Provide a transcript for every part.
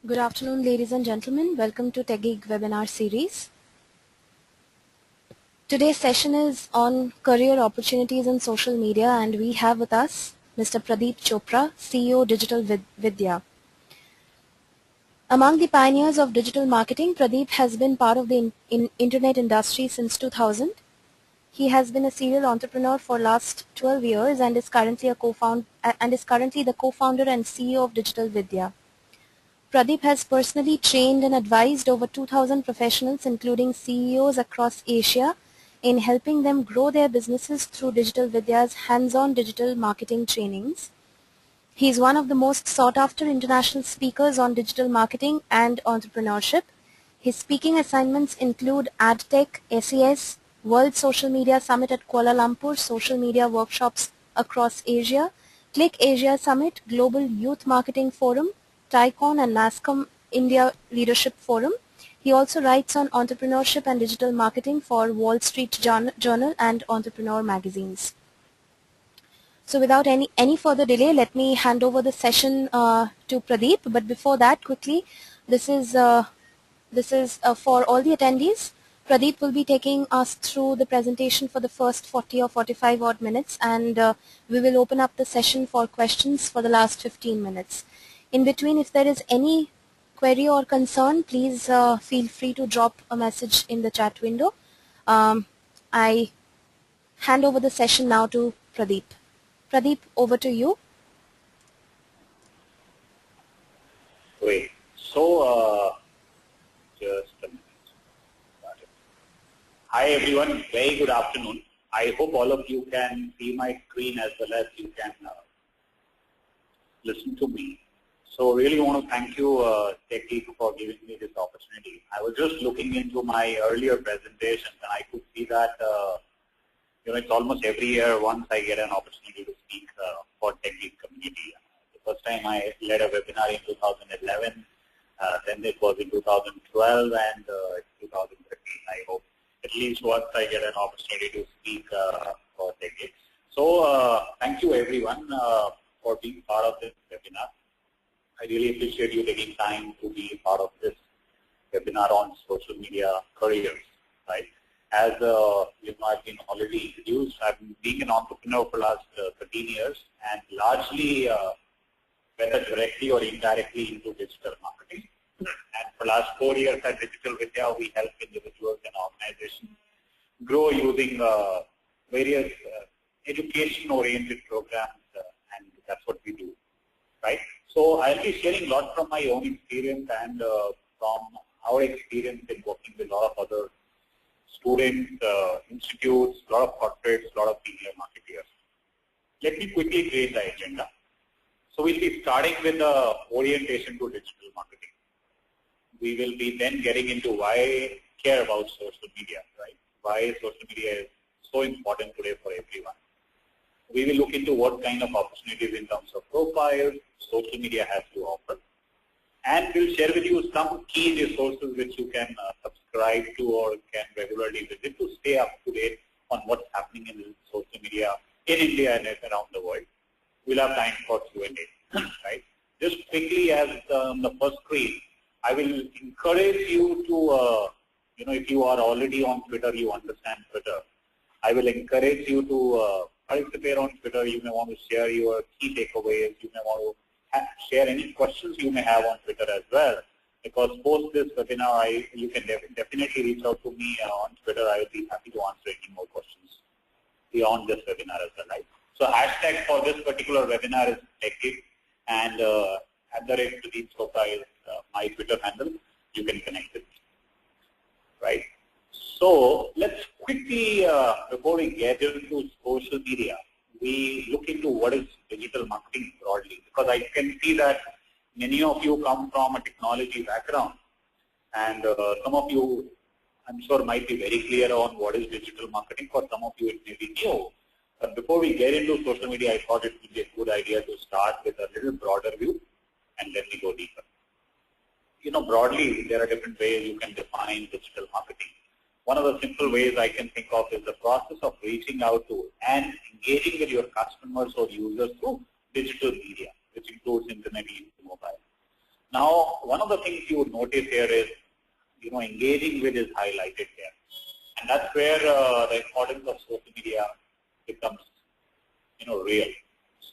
Good afternoon, ladies and gentlemen. Welcome to Techgig webinar series. Today's session is on career opportunities in social media, and we have with us Mr. Pradeep Chopra, CEO Digital Vidya. Among the pioneers of digital marketing, Pradeep has been part of the internet industry since 2000. He has been a serial entrepreneur for last 12 years and is currently the co-founder and CEO of Digital Vidya. Pradeep has personally trained and advised over 2,000 professionals, including CEOs across Asia, in helping them grow their businesses through Digital Vidya's hands-on digital marketing trainings. He is one of the most sought-after international speakers on digital marketing and entrepreneurship. His speaking assignments include AdTech, SES, World Social Media Summit at Kuala Lumpur, social media workshops across Asia, Click Asia Summit, Global Youth Marketing Forum, TICON and NASCOM India Leadership Forum. He also writes on entrepreneurship and digital marketing for Wall Street Journal and Entrepreneur magazines. So without any further delay, let me hand over the session to Pradeep. But before that, quickly, this is for all the attendees. Pradeep will be taking us through the presentation for the first 40 or 45 odd minutes, and we will open up the session for questions for the last 15 minutes. In between, if there is any query or concern, please feel free to drop a message in the chat window. I hand over the session now to Pradeep. Pradeep, over to you. Great. So, just a minute. Hi everyone, very good afternoon. I hope all of you can see my screen as well as you can listen to me. So really want to thank you Techgig for giving me this opportunity. I was just looking into my earlier presentations and I could see that it's almost every year once I get an opportunity to speak for Techgig community. The first time I led a webinar in 2011, then it was in 2012 and 2013. I hope at least once I get an opportunity to speak for Techgig. So thank you everyone for being part of this webinar. I really appreciate you taking time to be part of this webinar on social media careers, right? As I've been already introduced, I've been being an entrepreneur for the last 13 years and largely whether directly or indirectly into digital marketing. And for the last 4 years at Digital Vidya, we help individuals and organizations grow using various education-oriented programs, and that's what we do, right? So I'll be sharing a lot from my own experience and from our experience in working with a lot of other students, institutes, a lot of corporates, a lot of senior marketeers. Let me quickly create the agenda. So we'll be starting with the orientation to digital marketing. We will be then getting into why I care about social media, right? Why social media is so important today for everyone. We will look into what kind of opportunities in terms of profiles social media has to offer. And we'll share with you some key resources which you can subscribe to or can regularly visit to stay up to date on what's happening in social media in India and around the world. We'll have time for Q&A, right? Just quickly as the first screen, I will encourage you to, if you are already on Twitter, you understand Twitter. I will encourage you to participate on Twitter. You may want to share your key takeaways. You may want to share any questions you may have on Twitter as well. Because post this webinar, you can definitely reach out to me on Twitter. I will be happy to answer any more questions beyond this webinar as well, right? So hashtag for this particular webinar is Techgig, and @Pradeep Chopra is my Twitter handle. You can connect with me, right? So let's quickly, before we get into social media, we look into what is digital marketing broadly, because I can see that many of you come from a technology background, and some of you, I'm sure, might be very clear on what is digital marketing. For some of you, it may be new. But before we get into social media, I thought it would be a good idea to start with a little broader view, and then we go deeper. Broadly, there are different ways you can define digital marketing. One of the simple ways I can think of is the process of reaching out to and engaging with your customers or users through digital media, which includes internet and mobile. Now, one of the things you would notice here is, engaging with is highlighted here. And that's where the importance of social media becomes, real.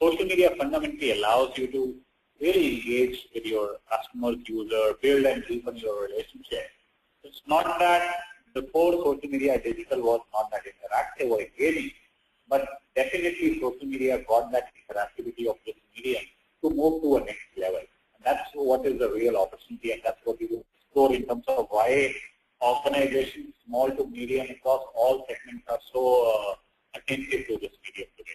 Social media fundamentally allows you to really engage with your customers, user, build and deepen your relationship. It's not that before social media, digital was not that interactive or engaging, but definitely social media got that interactivity of this medium to move to a next level. And that's what is the real opportunity, and that's what we will explore in terms of why organizations, small to medium, across all segments are so attentive to this medium today.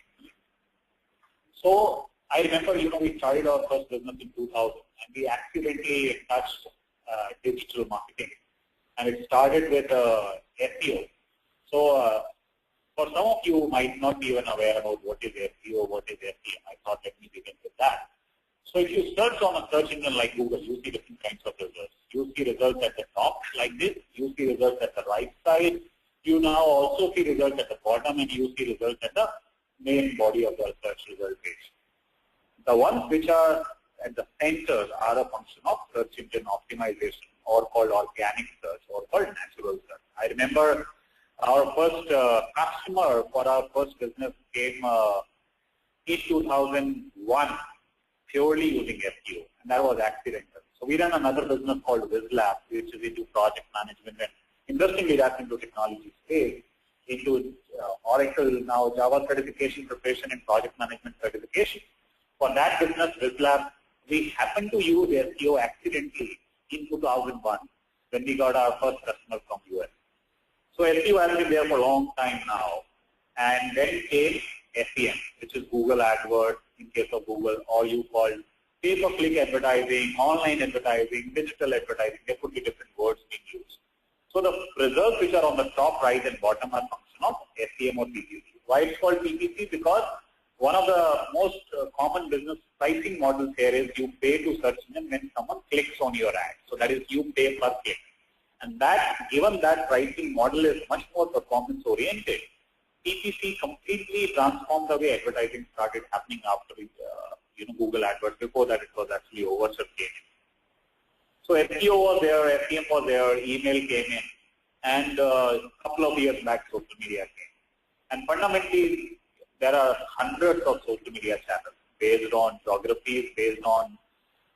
So I remember, we started our first business in 2000, and we accidentally touched digital marketing, and it started with SEO. So for some of you might not be even aware about what is SEO, what is SEM. I thought let me begin with that. So if you search on a search engine like Google, you see different kinds of results. You see results at the top like this. You see results at the right side. You now also see results at the bottom, and you see results at the main body of the search result page. The ones which are at the center are a function of search engine optimization, or called organic search, or called natural search. I remember our first customer for our first business came in 2001 purely using SEO, and that was accidental. So we ran another business called WizLab, which is into project management, and interestingly that's into technology space, into Oracle, now Java certification preparation and project management certification. For that business, WizLab, we happened to use SEO accidentally in 2001 when we got our first customer from US. So SEO has been there for a long time now. And then came SEM, which is Google AdWords in case of Google, or you call pay-per-click advertising, online advertising, digital advertising. There could be different words being used. So the results which are on the top right and bottom are function of SEM or PPC. Why it's called PPC? Because one of the most common business pricing models here is you pay to search engine when someone clicks on your ad. So that is you pay per click. And that, given that pricing model is much more performance oriented, PPC completely transformed the way advertising started happening after Google AdWords. Before that, it was actually over-subscribed. So SEO was there, SEM was there, email came in, and a couple of years back, social media came. And fundamentally, there are hundreds of social media channels based on geographies, based on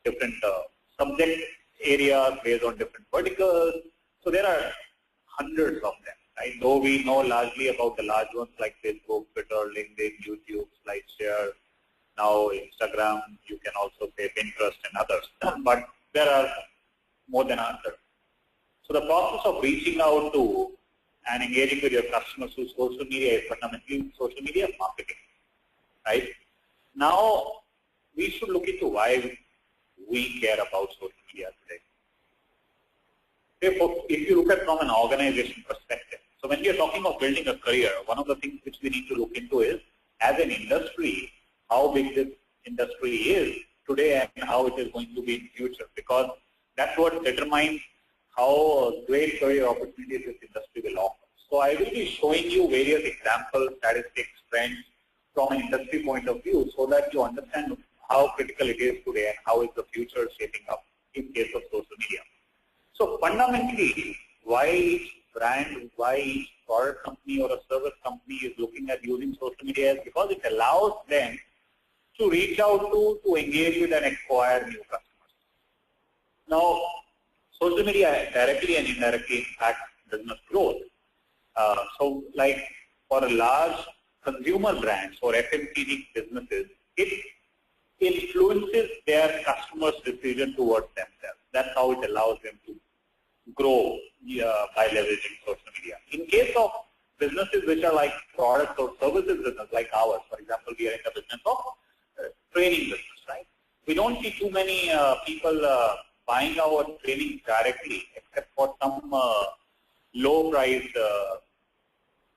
different subject areas, based on different verticals. So there are hundreds of them, right? Though we know largely about the large ones like Facebook, Twitter, LinkedIn, YouTube, SlideShare, now Instagram, you can also say Pinterest and others. But there are more than 100. So the process of reaching out to and engaging with your customers through social media is fundamentally social media marketing, right? Now, we should look into why we care about social media today. If you look at from an organization perspective, so when we are talking of building a career, one of the things which we need to look into is, as an industry, how big this industry is today and how it is going to be in future, because that's what determines how great career opportunities this industry will offer. So I will be showing you various examples, statistics, trends from an industry point of view so that you understand how critical it is today and how is the future shaping up in case of social media. So fundamentally, why each brand, why each product company or a service company is looking at using social media is because it allows them to reach out to engage with and acquire new customers. Now, social media directly and indirectly impacts business growth. So like for a large consumer brands or FMCG businesses, it influences their customers' decision towards themselves. That's how it allows them to grow by leveraging social media. In case of businesses which are like products or services business like ours, for example, we are in the business of training business, right? We don't see too many people buying our training directly, except for some low-priced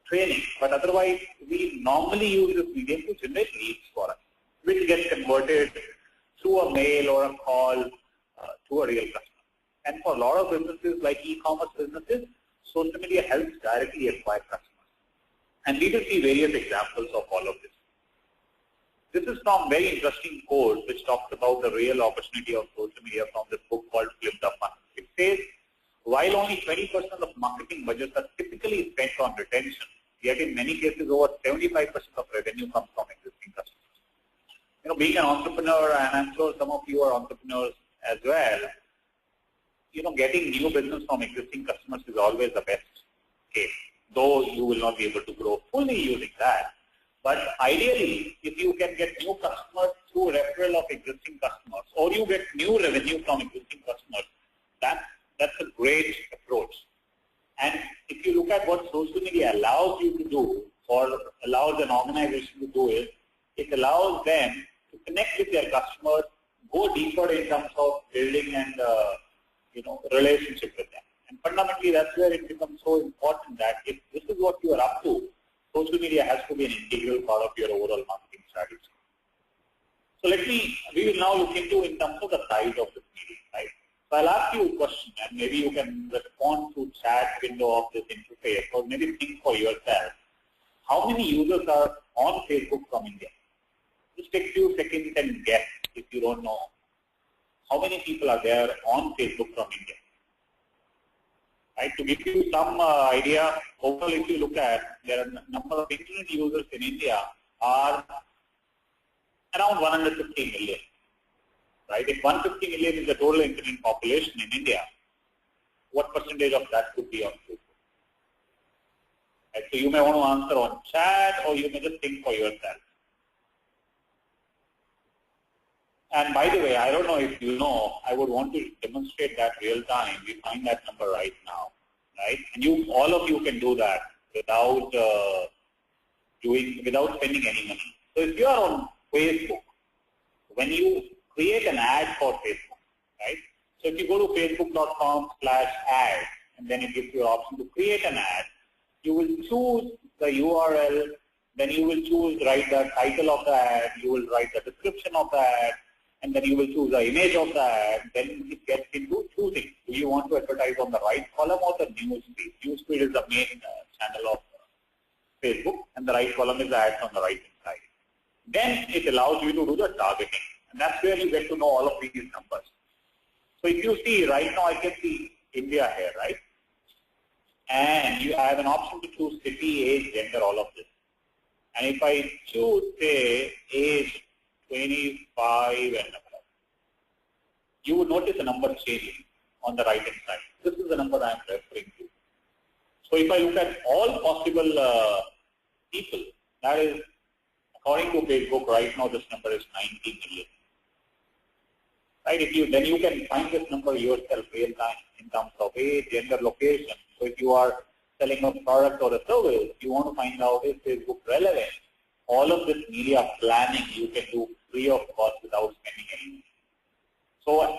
training. But otherwise, we normally use this medium to generate leads for us, which gets converted through a mail or a call to a real customer. And for a lot of businesses like e-commerce businesses, social media helps directly acquire customers. And we will see various examples of all of this. This is from very interesting quote which talks about the real opportunity of social media from this book called Flip the Funnel. It says, while only 20% of marketing budgets are typically spent on retention, yet in many cases over 75% of revenue comes from existing customers. Being an entrepreneur, and I'm sure some of you are entrepreneurs as well, getting new business from existing customers is always the best case, though you will not be able to grow fully using that. But ideally, if you can get new customers through referral of existing customers, or you get new revenue from existing customers, that's a great approach. And if you look at what social media allows you to do, or allows an organization to do, is it allows them to connect with their customers, go deeper in terms of building and relationship with them. And fundamentally, that's where it becomes so important that if this is what you are up to, social media has to be an integral part of your overall marketing strategy. So we will now look into in terms of the size of this media, right? So I'll ask you a question, and maybe you can respond to chat window of this interface, or maybe think for yourself. How many users are on Facebook from India? Just take a few seconds and guess if you don't know. How many people are there on Facebook from India? Right, to give you some idea, overall if you look at, there are number of internet users in India are around 150 million. Right? If 150 million is the total internet population in India, what percentage of that could be on Facebook? Right, so you may want to answer on chat, or you may just think for yourself. And by the way, I don't know if you know, I would want to demonstrate that real time. We find that number right now, right? And all of you can do that without spending any money. So if you are on Facebook, when you create an ad for Facebook, right? So if you go to facebook.com/ad, and then it gives you an option to create an ad, you will choose the URL, then you will write the title of the ad, you will write the description of the ad, and then you will choose the image of the ad. Then it gets into choosing. Do you want to advertise on the right column or the newsfeed? Newsfeed is the main channel of Facebook, and the right column is the ads on the right side. Then it allows you to do the targeting, and that's where you get to know all of these numbers. So if you see right now, I can see India here, right? And you have an option to choose city, age, gender, all of this. And if I choose, say, age 25 and above, you would notice the number changing on the right hand side. This is the number I am referring to. So if I look at all possible people, that is, according to Facebook, right now this number is 90 million. Right? Then you can find this number yourself real time in terms of age, gender, location. So if you are selling a product or a service, you want to find out is Facebook relevant. All of this media planning you can do free of cost without spending any money. So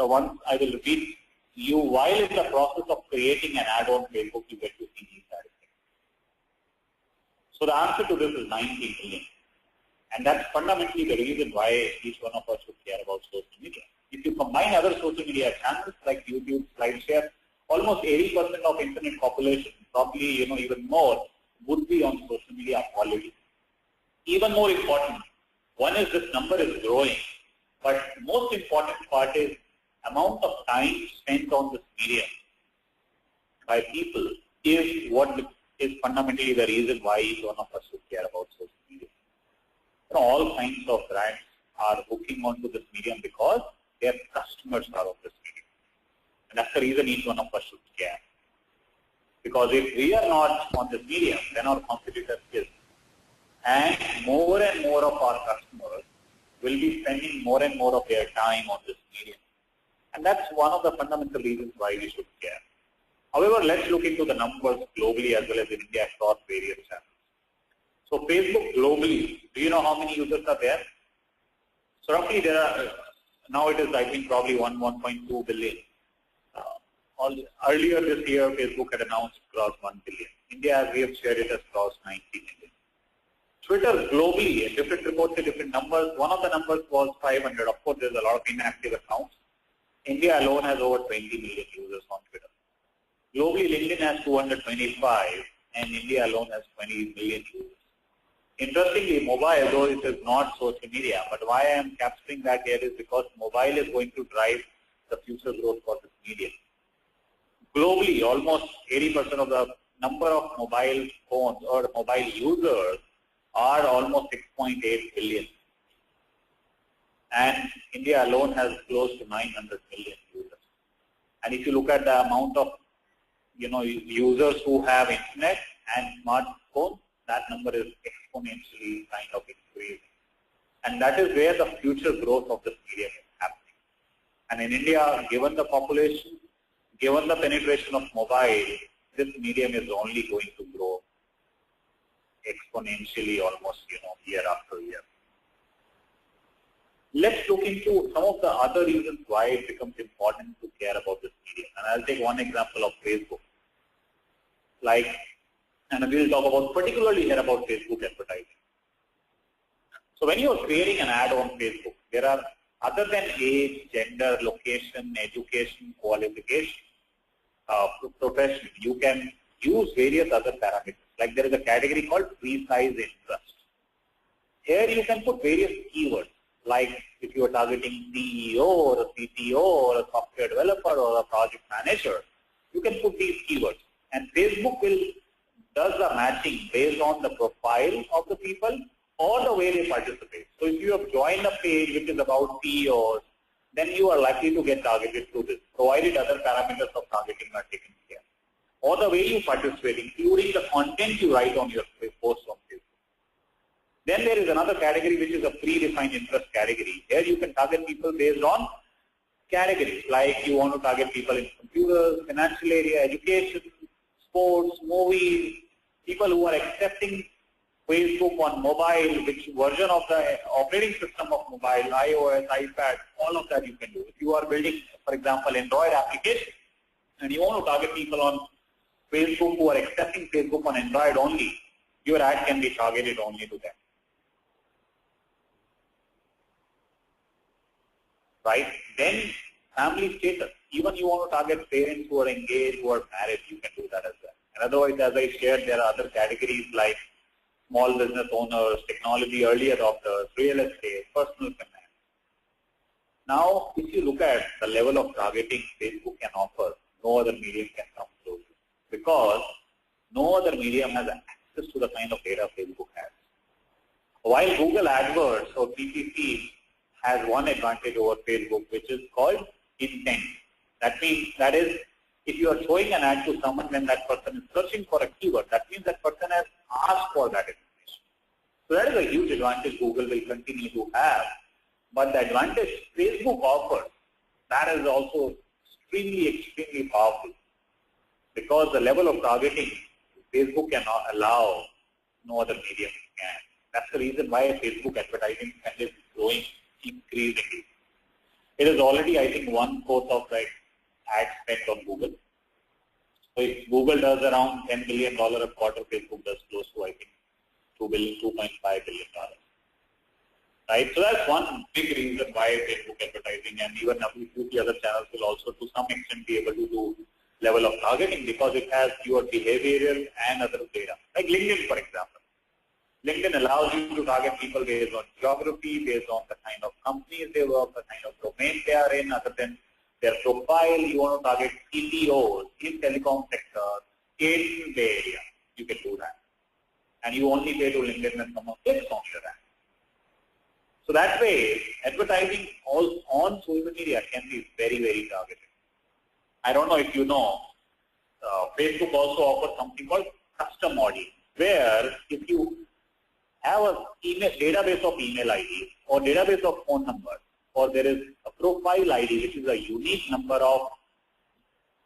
once I will repeat you, while in the process of creating an ad on Facebook, you get to see these statistics. So the answer to this is 90 million. And that's fundamentally the reason why each one of us should care about social media. If you combine other social media channels like YouTube, SlideShare, almost 80% of internet population, probably even more, would be on social media already. Even more important, one is this number is growing, but most important part is amount of time spent on this medium by people is what is fundamentally the reason why each one of us should care about social media. All kinds of brands are hooking onto this medium because their customers are on this medium. And that's the reason each one of us should care. Because if we are not on this medium, then our competitors is. And more of our customers will be spending more and more of their time on this medium. And that's one of the fundamental reasons why we should care. However, let's look into the numbers globally as well as in India across various channels. So Facebook globally, do you know how many users are there? So roughly there are, now it is I think probably 1.2 billion. Earlier this year, Facebook had announced crossed 1 billion. India, as we have shared, it has crossed 90 million. Twitter globally, different reports say different numbers. One of the numbers was 500. Of course, there's a lot of inactive accounts. India alone has over 20 million users on Twitter. Globally, LinkedIn has 225, and India alone has 20 million users. Interestingly, mobile, though it is not social media, but why I am capturing that here is because mobile is going to drive the future growth for this medium. Globally, almost 80% of the number of mobile phones or mobile users are almost 6.8 billion. And India alone has close to 900 million users. And if you look at the amount of users who have internet and smartphones, that number is exponentially kind of increasing. And that is where the future growth of this medium is happening. And in India, given the population, given the penetration of mobile, this medium is only going to grow exponentially almost year after year. Let's look into some of the other reasons why it becomes important to care about this medium. And I'll take one example of Facebook. And we'll talk about particularly here about Facebook advertising. So when you're creating an ad on Facebook, there are, other than age, gender, location, education, qualification, profession, you can use various other parameters. Like there is a category called precise interest. Here you can put various keywords, like if you are targeting CEO or a CTO or a software developer or a project manager, you can put these keywords. And Facebook does the matching based on the profile of the people or the way they participate. So if you have joined a page which is about CEOs, then you are likely to get targeted through this, provided other parameters of targeting are taken care. Or the way you participate, including the content you write on your post on Facebook. Then there is another category which is a predefined interest category. Here you can target people based on categories, like you want to target people in computers, financial area, education, sports, movies, people who are accepting Facebook on mobile, which version of the operating system of mobile, iOS, iPad, all of that you can do. If you are building, for example, Android application, and you want to target people on Facebook who are accepting Facebook on Android only, your ad can be targeted only to them. Right? Then family status. Even you want to target parents who are engaged, who are married, you can do that as well. And otherwise, as I shared, there are other categories like small business owners, technology early adopters, real estate, personal finance. Now, if you look at the level of targeting Facebook can offer, no other medium can come close, because no other medium has access to the kind of data Facebook has. While Google AdWords or PPC has one advantage over Facebook, which is called intent. That means, that is, if you are showing an ad to someone when that person is searching for a keyword, that means that person has asked for that information. So that is a huge advantage Google will continue to have. But the advantage Facebook offers, that is also extremely powerful, because the level of targeting Facebook cannot allow, no other medium can. That's the reason why Facebook advertising spend is growing increasingly. It is already, I think, 1/4 of the ad spent on Google. So if Google does around $10 billion a quarter, Facebook does close to, I think, $2.5 billion. Right? So that's one big reason why Facebook advertising, and even a few other channels will also to some extent be able to do level of targeting, because it has your behavioral and other data. Like LinkedIn, for example. LinkedIn allows you to target people based on geography, based on the kind of companies they work, the kind of domain they are in, other than their profile. You want to target CTOs in telecom sector, in the area. You can do that. And you only pay to LinkedIn when someone clicks on your ad. So that way, advertising on social media can be very targeted. I don't know if you know, Facebook also offers something called custom audience, where if you have a database of email IDs or database of phone numbers, or there is a profile ID which is a unique number of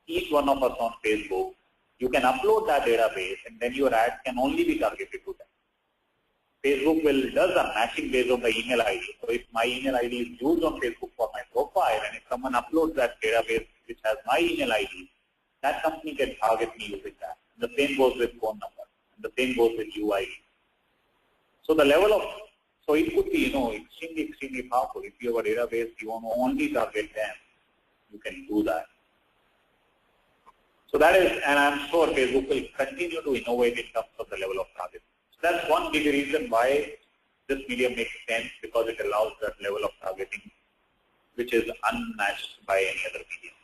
each one of us on Facebook, you can upload that database and then your ad can only be targeted to them. Facebook does a matching based on the email ID. So if my email ID is used on Facebook for my profile, and if someone uploads that database which has my email ID, that company can target me using that. The same goes with phone number, and the same goes with UID. So the level of, so it could be, extremely powerful. If you have a database, you want to only target them, you can do that. So that is, and I'm sure Facebook will continue to innovate in terms of the level of target. That's one big reason why this medium makes sense, because it allows that level of targeting which is unmatched by any other medium.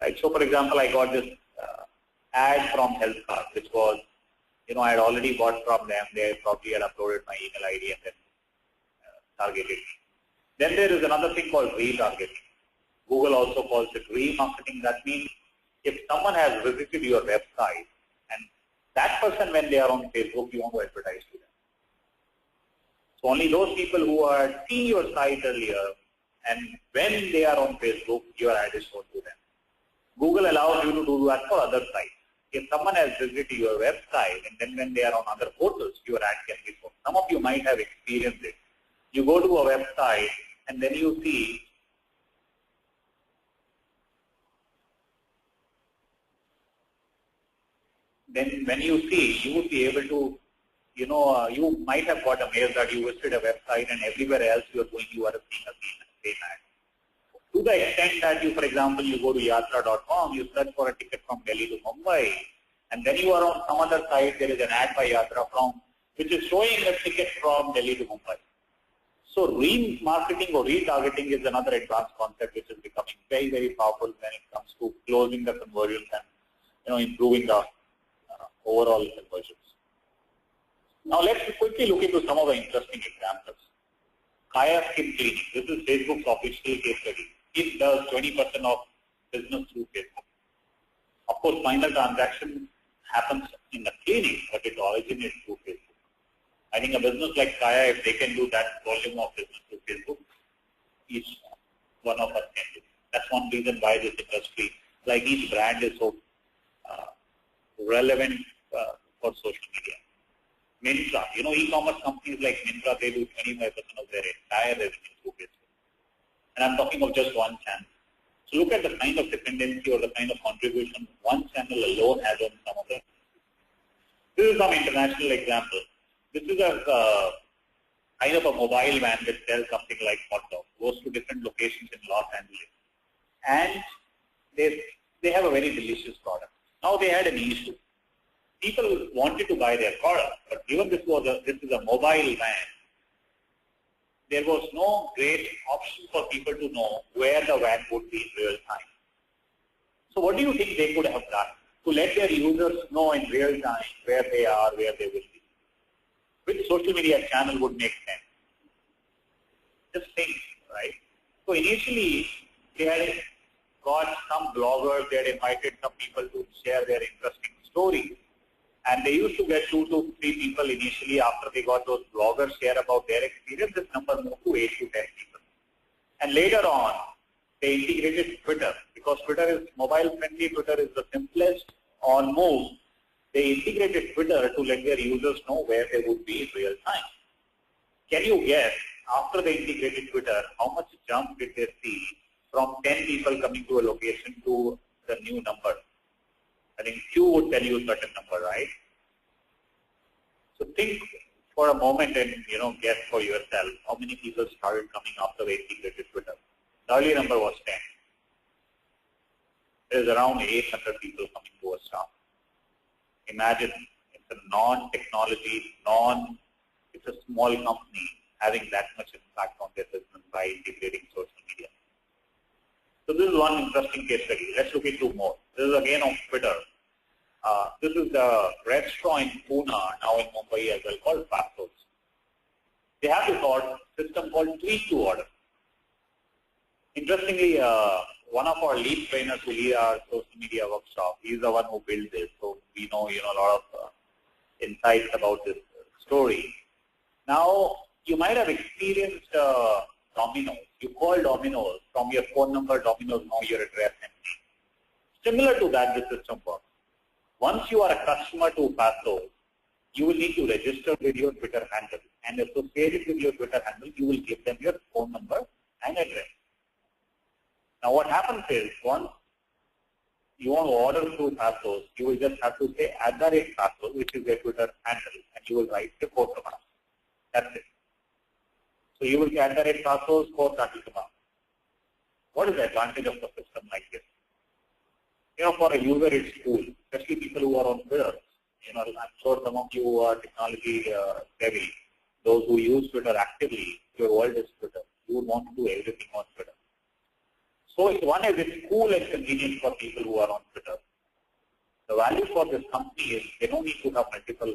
Right? So, for example, I got this ad from Health Card, which was, I had already bought from them. They probably had uploaded my email ID and then targeted me. Then there is another thing called retargeting. Google also calls it remarketing. That means if someone has visited your website and that person, when they are on Facebook, you want to advertise to them. So only those people who had seen your site earlier, and when they are on Facebook, your ad is shown to them. Google allows you to do that for other sites. If someone has visited your website and then when they are on other portals, your ad can be shown. Some of you might have experienced it. You go to a website and then you see you would be able to, you might have got a mail that you visited a website and everywhere else you are going, you are seeing a same ad. To the extent that you, for example, you go to yatra.com, you search for a ticket from Delhi to Mumbai, and then you are on some other site, there is an ad by Yatra which is showing a ticket from Delhi to Mumbai. So remarketing or retargeting is another advanced concept which is becoming very, very powerful when it comes to closing the conversions and improving the overall conversions. Now let's quickly look into some of the interesting examples. Kaya Skin Clinic. This is Facebook's official case study. It does 20% of business through Facebook. Of course, final transaction happens in the clinic, but it originates through Facebook. I think a business like Kaya, if they can do that volume of business through Facebook, each one of us can do. That's one reason why this industry, like each brand, is so relevant for social media. Myntra, e-commerce companies like Myntra, they do 25% of their entire revenue through Facebook. And I'm talking of just one channel. So look at the kind of dependency or the kind of contribution one channel alone has on some of them. This is some international example. This is a kind of a mobile van that sells something like hot dogs, goes to different locations in Los Angeles. And they have a very delicious product. Now they had an issue. People wanted to buy their product, but given this is a mobile van, there was no great option for people to know where the van would be in real time. So what do you think they could have done to let their users know in real time where they are, where they will be? Which social media channel would make sense? Just think, right? So initially, they had got some bloggers, they had invited some people to share their interesting stories. And they used to get 2 to 3 people initially. After they got those bloggers share about their experience, this number moved to 8 to 10 people. And later on, they integrated Twitter. Because Twitter is mobile friendly, Twitter is the simplest on move. They integrated Twitter to let their users know where they would be in real time. Can you guess, after they integrated Twitter, how much jump did they see from 10 people coming to a location to the new number? I think few would tell you a certain number, right? So think for a moment and guess for yourself how many people started coming after they integrated Twitter. The early number was 10. There's around 800 people coming to a start. Imagine it's a non-technology, it's a small company having that much impact on their business by integrating social media. So this is one interesting case study. Let's look into more. This is again on Twitter. This is the restaurant in Pune, now in Mumbai as well, called Pastos. They have this system called Tweet to Order. Interestingly, one of our lead trainers who lead our social media workshop, he's the one who built this. So we know, a lot of insights about this story. Now, you might have experienced Domino's. You call Domino's from your phone number, Domino's know your address and name. Similar to that, the system works. Once you are a customer to Pastos, you will need to register with your Twitter handle and associate it with your Twitter handle. You will give them your phone number and address. Now, what happens is once you want to order through Pastos, you will just have to say @Pastos, which is their Twitter handle, and you will write the photograph. That's it. So you will get @Pastos for Katikama. What is the advantage of the system like this? For a user, it's cool, especially people who are on Twitter. I'm sure some of you are technology savvy. Those who use Twitter actively, your world is Twitter. You would want to do everything on Twitter. So one is it's cool and convenient for people who are on Twitter. The value for this company is they don't need to have multiple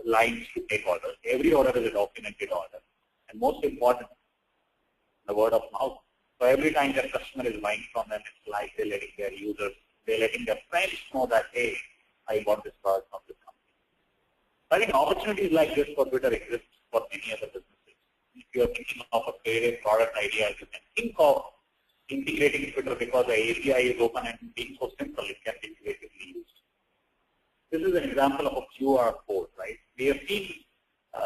lines to take orders. Every order is a documented order. And most important, the word of mouth. So every time their customer is buying from them, it's like they're letting their users, they're letting their friends know that, hey, I bought this product from this company. I think opportunities like this for Twitter exist for many other businesses. If you're thinking of a creative product idea, you can think of integrating Twitter because the API is open and being so simple, it can be creatively used. This is an example of a QR code, right? We have seen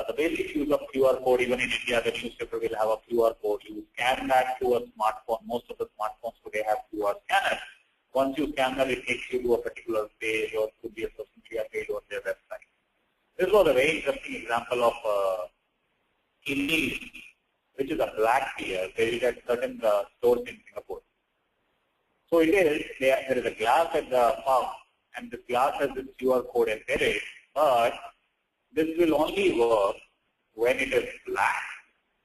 the basic use of QR code. Even in India, the newspaper will have a QR code. You scan that to a smartphone. Most of the smartphones today have QR scanners. Once you scan that, it takes you to a particular page, or it could be a social media page or their website. This was a very interesting example of Kinley, which is a black beer. There is at certain stores in Singapore. So it is, there is a glass at the pump, and the glass has this QR code embedded, but this will only work when it is black,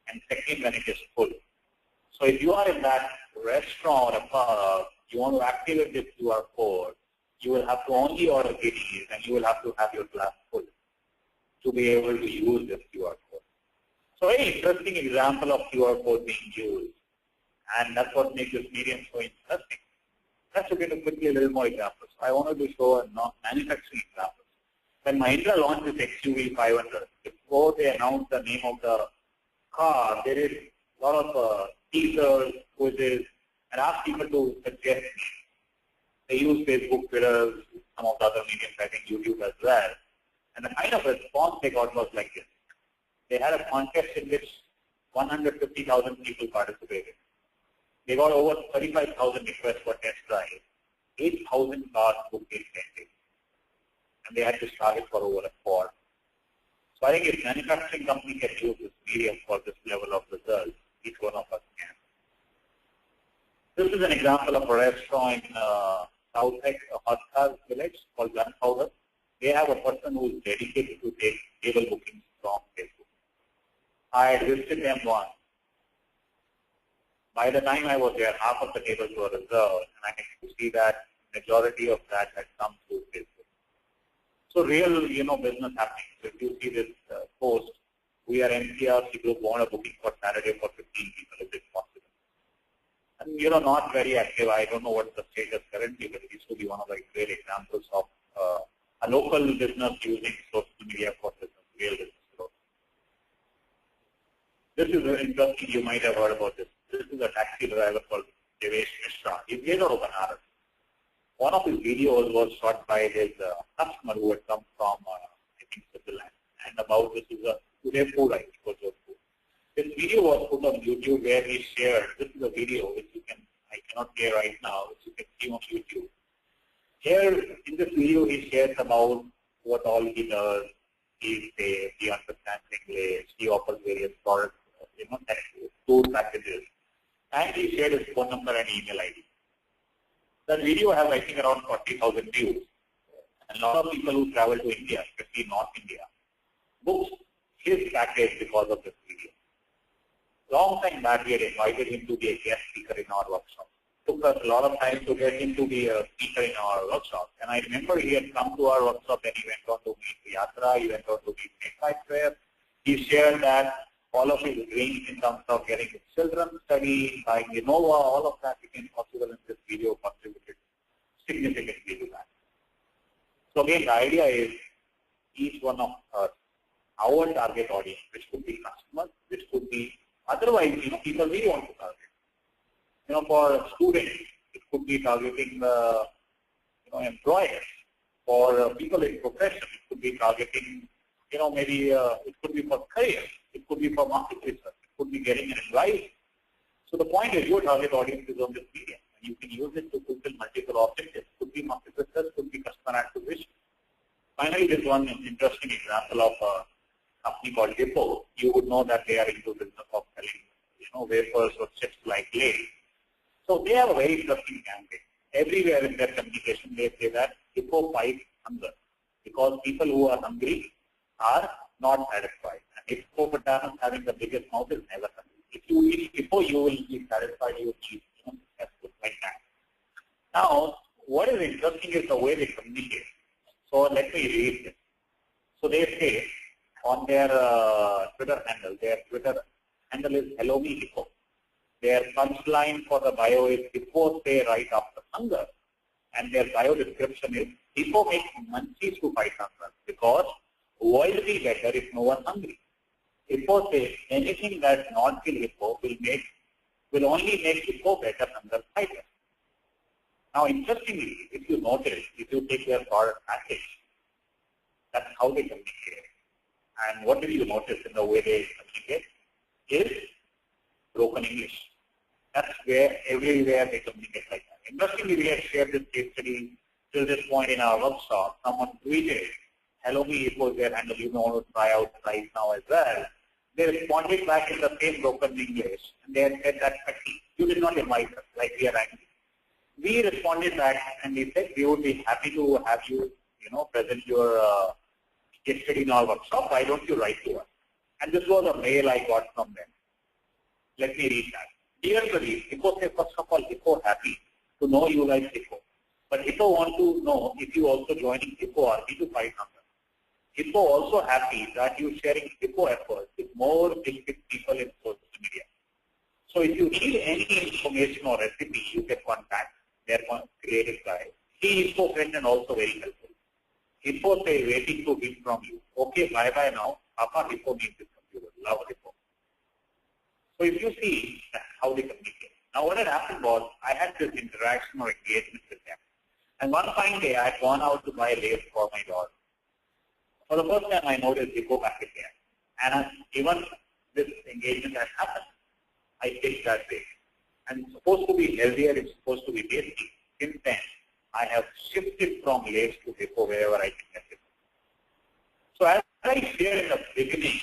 and second when it is full. So if you are in that restaurant or a pub, you want to activate this QR code, you will have to only order kiddies, and you will have to have your glass full to be able to use this QR code. So very interesting example of QR code being used, and that's what makes this medium so interesting. Let's look into quickly a little more examples. I wanted to show a manufacturing example. When Mahindra launched this XUV 500, before they announced the name of the car, there is a lot of teasers, quizzes, and asked people to suggest names. They use Facebook, Twitter, some of the other mediums, I think YouTube as well. And the kind of response they got was like this. They had a contest in which 150,000 people participated. They got over 35,000 requests for test drive. 8,000 cars booked in 10 days. And they had to target for over a quarter. So I think if manufacturing company can use this medium for this level of results, each one of us can. This is an example of a restaurant in Southwark, a Hotstar village called Gunpowder. They have a person who is dedicated to take table bookings from Facebook. I visited them once. By the time I was there, half of the tables were reserved, and I could see that majority of that had come through Facebook. So real, business happening. So if you see this post, we are NCRC group want a booking for Saturday for 15 people. Is it possible? And not very active. I don't know what the status currently, but this would be one of the great examples of a local business using social media for business, real business growth. This is very interesting. You might have heard about this. This is a taxi driver called Devesh Mishra. He's based out of Banaras. One of his videos was shot by his customer who had come from, I think, Switzerland. And about this is a Udaipur, I think, This video was put on YouTube where he shared. This is a video which I cannot play right now, which you can see on YouTube. Here in this video, he shares about what all he does. He understands English. He offers various products, tour packages. And he shared his phone number and email ID. That video has, I think, around 40,000 views. And a lot of people who travel to India, especially North India, booked his package because of this video. Long time back, we had invited him to be a guest speaker in our workshop. It took us a lot of time to get him to be a speaker in our workshop. And I remember he had come to our workshop and he went on to meet Yatra, he went on to meet Techgig. He shared that all of his dreams in terms of getting his children studying, buying Innova, all of that became possible in this video, contributed significantly to that. So again, the idea is each one of us, our target audience, which could be customers, which could be otherwise, people we want to target. For students, it could be targeting employers. For people in profession, it could be targeting, maybe it could be for career. It could be for market research. It could be getting an advice. So the point is your target audience is on this medium. And you can use it to fulfill multiple objectives. It could be market research, could be customer acquisition. Finally, this one interesting example of a company called Depot. You would know that they are into business of selling, wafers or chips like Lay's. So they have a very interesting campaign. Everywhere in their communication, they say that Hippo fights hunger because people who are hungry are not satisfied. And hippopotamus having the biggest mouth is never hungry. If you eat hippo, you will be satisfied. You will eat, that's good like that. Now, what is interesting is the way they communicate. So let me read this. So they say on their Twitter handle is Hello Me Hippo. Their punchline for the bio is Hippo say right after hunger. And their bio description is Hippo makes munchies to fight hunger because world will be better if no one hungry. Hippo says anything that not kill Hippo will only make Hippo better hunger fighter. Now interestingly, if you notice, if you take their product package, that's how they communicate. And what did you notice in the way they communicate? Is broken English. That's where everywhere they communicate like that. Interestingly, we have shared this case study till this point in our workshop. Someone tweeted, Hello Me Hippo is their handle, you may want to try out right now as well. They responded back in the same broken English, and they had said that you did not invite us, like we are angry. We responded back and we said we would be happy to have you, present your case study in our workshop. Why don't you write to us? And this was a mail I got from them. Let me read that. Dear colleagues, Hippo says, first of all, Hippo happy to know you like Hippo. But Hippo want to know if you also joining Hippo army to fight hunger. Hippo also happy that you sharing Hippo efforts with more big people in social media. So if you need any information or recipe, you can contact their creative guy. He is so friend and also very helpful. Hippo say waiting to hear from you. Okay, bye bye now. Papa Hippo needs this computer. Love Hippo. So if you see how they communicate. Now what had happened was I had this interaction or engagement with them. And one fine day I had gone out to buy lace for my daughter. For the first time I noticed Hippo back again. And even this engagement has happened, I take that way. And it's supposed to be healthier, it's supposed to be tasty. Since then, I have shifted from lace to Hippo wherever I can get it. So as I shared in the beginning,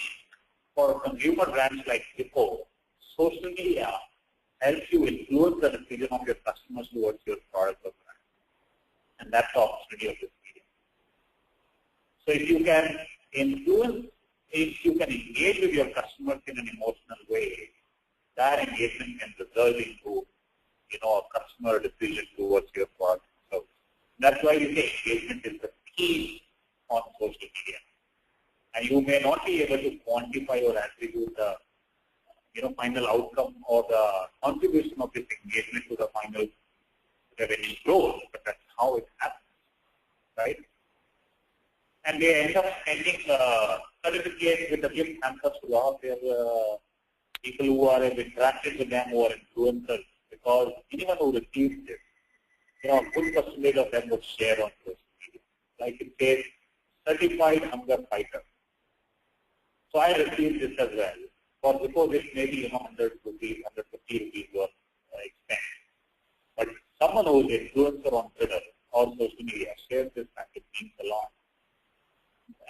for consumer brands like Hippo, social media helps you influence the decision of your customers towards your product or brand. And that's the opportunity of this medium. So if you can influence, if you can engage with your customers in an emotional way, that engagement can result into, a customer decision towards your product. So that's why we say engagement is the key on social media. And you may not be able to quantify or attribute the final outcome or the contribution of this engagement to the final revenue growth, but that's how it happens, right? And they end up sending certificates with the gift hampers to all their people who are interacted with them, who are influencers, because anyone who receives this, a good percentage of them would share on social media. Like it says, certified hunger fighter. So I received this as well. For before this, maybe 100 rupees, 150 rupees was expense. But someone who is influencer on Twitter or social media shares this package means a lot.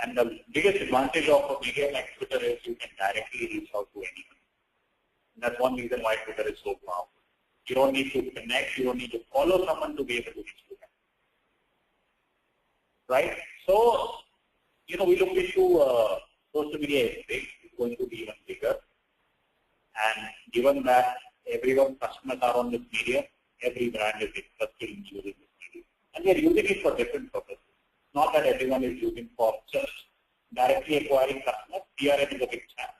And the biggest advantage of a media like Twitter is you can directly reach out to anyone. And that's one reason why Twitter is so powerful. You don't need to connect, you don't need to follow someone to be able to reach to them. Right? So, we look into social media is big, it's going to be even bigger. And given that everyone's customers are on this media, every brand is interested in using this media. And they're using it for different purposes. Not that everyone is using for just directly acquiring customers. CRM is a big channel.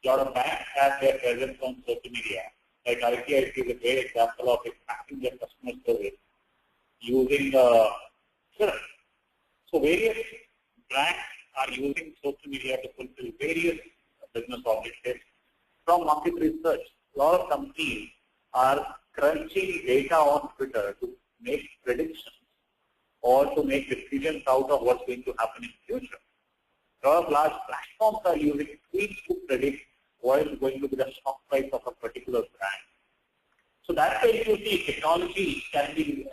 A lot of banks have their presence on social media. Like ICICI is a great example of impacting their customer service using Twitter. So various brands are using social media to fulfill various business objectives. From market research, a lot of companies are crunching data on Twitter to make predictions or to make decisions out of what's going to happen in the future. A lot of large platforms are using tweets to predict what is going to be the stock price of a particular brand. So that's why you see technology can be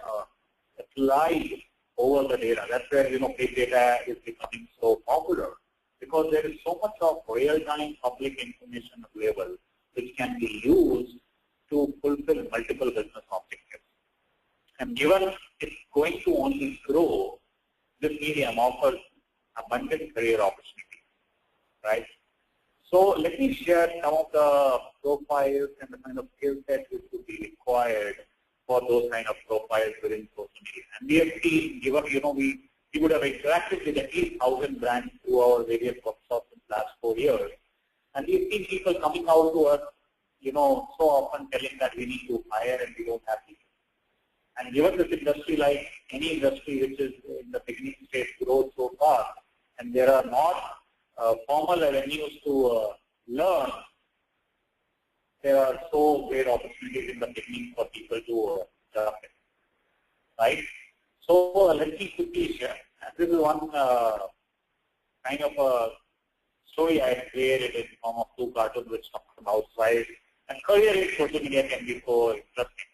applied over the data. That's where big data is becoming so popular, because there is so much of real-time public information available which can be used to fulfill multiple business objectives. And given it's going to only grow, this medium offers abundant career opportunities, right? So let me share some of the profiles and the kind of skill sets which would be required for those kind of profiles within social media. And we have seen, given, we would have interacted with at least 1,000 brands through our various workshops in the last 4 years. And we've seen people coming out to us, so often telling that we need to hire and we don't have people. And given this industry, like any industry which is in the beginning stage, grows so fast, and there are not formal avenues to learn, there are so great opportunities in the beginning for people to jump in, right? So let me quickly share. This is one kind of a story I created in the form of 2 cartoons which talk about why and career in social media can be so interesting.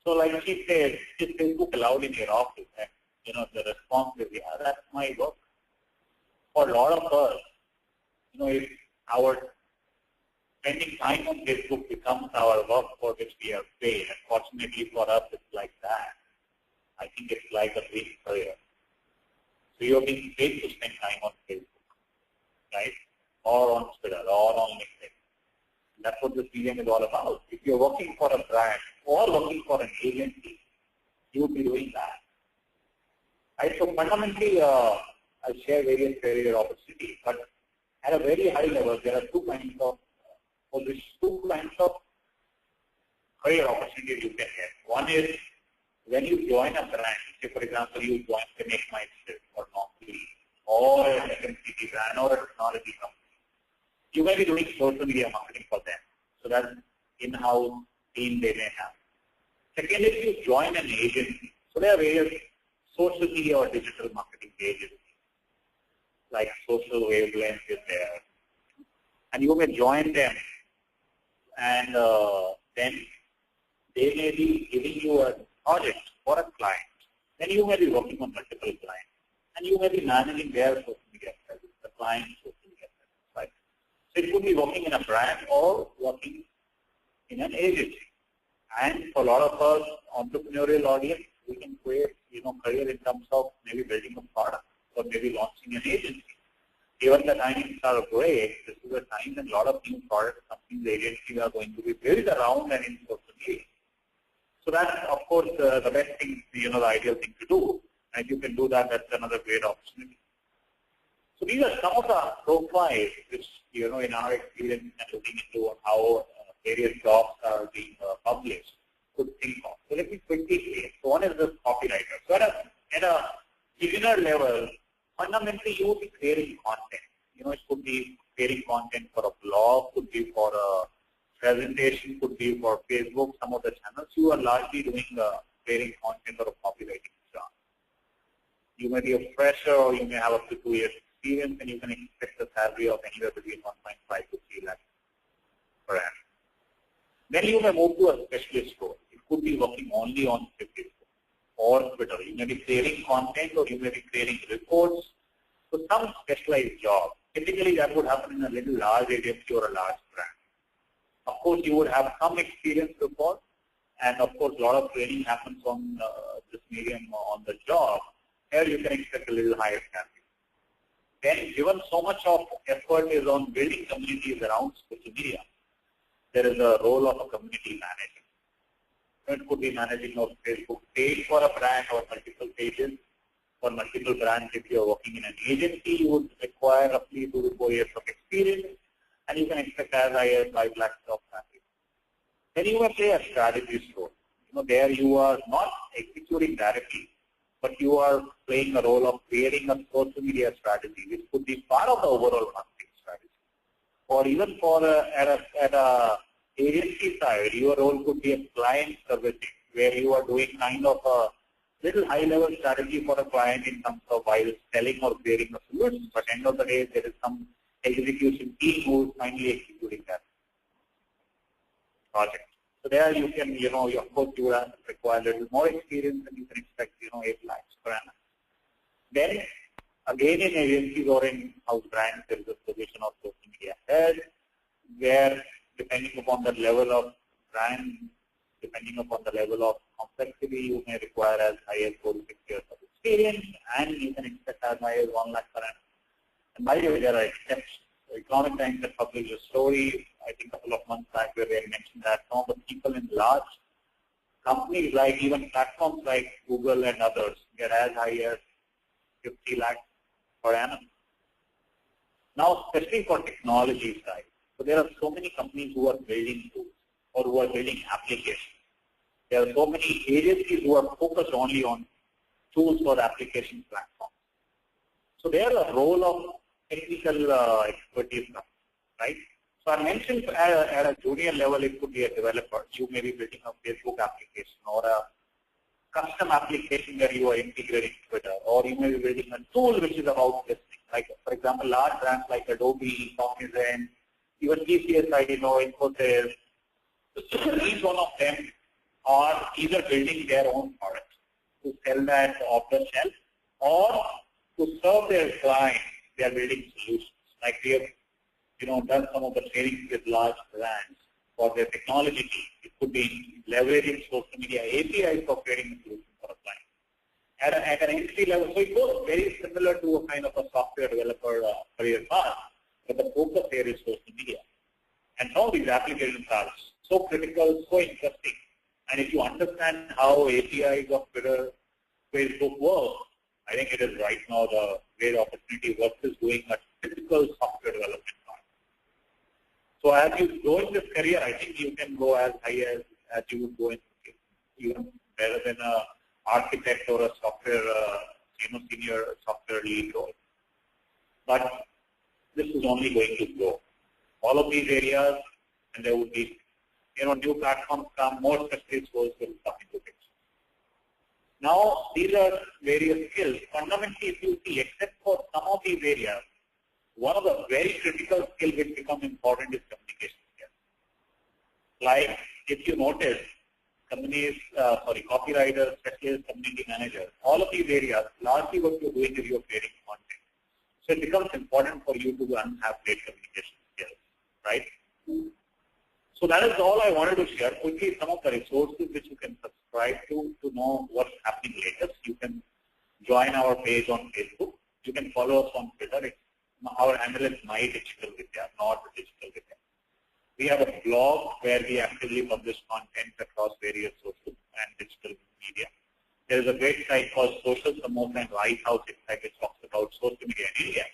So like she says, is Facebook allowed in your office? And the response is, yeah, that's my work. For a lot of us, if our spending time on Facebook becomes our work for which we are paid, and fortunately for us, it's like that. I think it's like a dream career. So you're being paid to spend time on Facebook, right? Or on Twitter, or on LinkedIn. That's what this medium is all about. If you're working for a brand or working for an agency, you would be doing that. Right? So fundamentally, I share various career opportunities, but at a very high level, there are 2 kinds of career opportunities you can get. One is when you join a brand, say for example, you join the Make My Shift or Naukri or a FMCG brand or a technology company. You may be doing social media marketing for them. So that's in-house team they may have. Second is you join an agency. So there are various social media or digital marketing agencies, like Social Wavelength is there. And you may join them, and then they may be giving you a project for a client. Then you may be working on multiple clients, and you may be managing their social media presence, the client's social media presence, right? So it could be working in a brand or working in an agency. And for a lot of us, entrepreneurial audience, we can create, career in terms of maybe building a product or maybe launching an agency. Given the timings are great, this is a time when a lot of new products, companies, agencies are going to be built around and in social media. So that's, of course, the best thing, the ideal thing to do. And if you can do that, that's another great opportunity. So these are some of the profiles which, in our experience and looking into how various jobs are being published, could think of. So let me quickly say. So one is the copywriter. So at a beginner level, fundamentally you will be creating content. It could be creating content for a blog, could be for a presentation, could be for Facebook, some of the channels. You are largely doing creating content or a copywriting job. You may be a fresher or you may have up to 2 years experience, and you can expect a salary of anywhere between 1.5 to 3 lakhs per annum. Then you may move to a specialist role. It could be working only on Facebook or Twitter. You may be creating content or you may be creating reports. So some specialized job. Typically that would happen in a little large agency or a large brand. Of course, you would have some experience before, and of course, a lot of training happens on this medium on the job. Here you can expect a little higher salary. Then, given so much of effort is on building communities around social media, there is a role of a community manager. It could be managing a Facebook page for a brand or multiple pages for multiple brands. If you are working in an agency, you would require roughly 2 to 4 years of experience, and you can expect as high as 5 lakhs of salary. Then you may play a strategist role. There you are not executing directly, but you are playing a role of creating a social media strategy, which could be part of the overall marketing strategy. Or even for at a agency side, your role could be a client servicing, where you are doing kind of a little high-level strategy for a client in terms of while selling or creating a solution. But at the end of the day, there is some execution team who is finally executing that project. So there you can, of course, you will require a little more experience, and you can expect, 8 lakhs per annum. Then, again, in agencies or in house brands, there is a position of social media head, where depending upon the level of brand, the depending upon the level of complexity, you may require as high as 4 to 6 years of experience, and you can expect as high as 1 lakh per annum. And by the way, there are exceptions. So Economic Times had published a story, I think a couple of months back, where they mentioned that some of the people in large companies, like even platforms like Google and others, get as high as 50 lakhs per annum. Now, especially for technology side, so there are so many companies who are building tools or who are building applications. There are so many agencies who are focused only on tools for application platforms. So there a role of technical expertise comes, right? So I mentioned at a junior level, it could be a developer. You may be building a Facebook application or a custom application where you are integrating Twitter, or you may be building a tool which is about listening. Like, for example, large brands like Adobe, Cognizant, even TCS, I know, Infosys. Each one of them are either building their own product to sell that off the shelf, or to serve their clients, they are building solutions. Like we have, done some of the trainings with large brands for their technology team. It could be leveraging social media APIs for creating a solution for a client. At an entry level, so it goes very similar to a kind of a software developer career path, but the focus here is social media. And some of these applications are so critical, so interesting. And if you understand how APIs of Twitter, Facebook work, I think it is right now the great opportunity versus doing a typical software development part. So as you go in this career, I think you can go as high as you would go in, even better than a architect or a software, senior software lead role. But this is only going to grow. All of these areas, and there would be, new platforms come, more specialist roles will come into picture. Now, these are various skills. Fundamentally, if you see, except for some of these areas, one of the very critical skills which become important is communication skills. Like, if you notice, copywriters, specialists, community managers, all of these areas, largely what you're doing is you're creating content. So it becomes important for you to have great communication skills, right? So that is all I wanted to share. Quickly, some of the resources which you can subscribe to know what's happening latest. You can join our page on Facebook. You can follow us on Twitter. Our handle is My Digital Vidya, not Digital Vidya. We have a blog where we actively publish content across various social and digital media. There is a great site called Social Samosa and Lighthouse Insight, which talks about social media in India.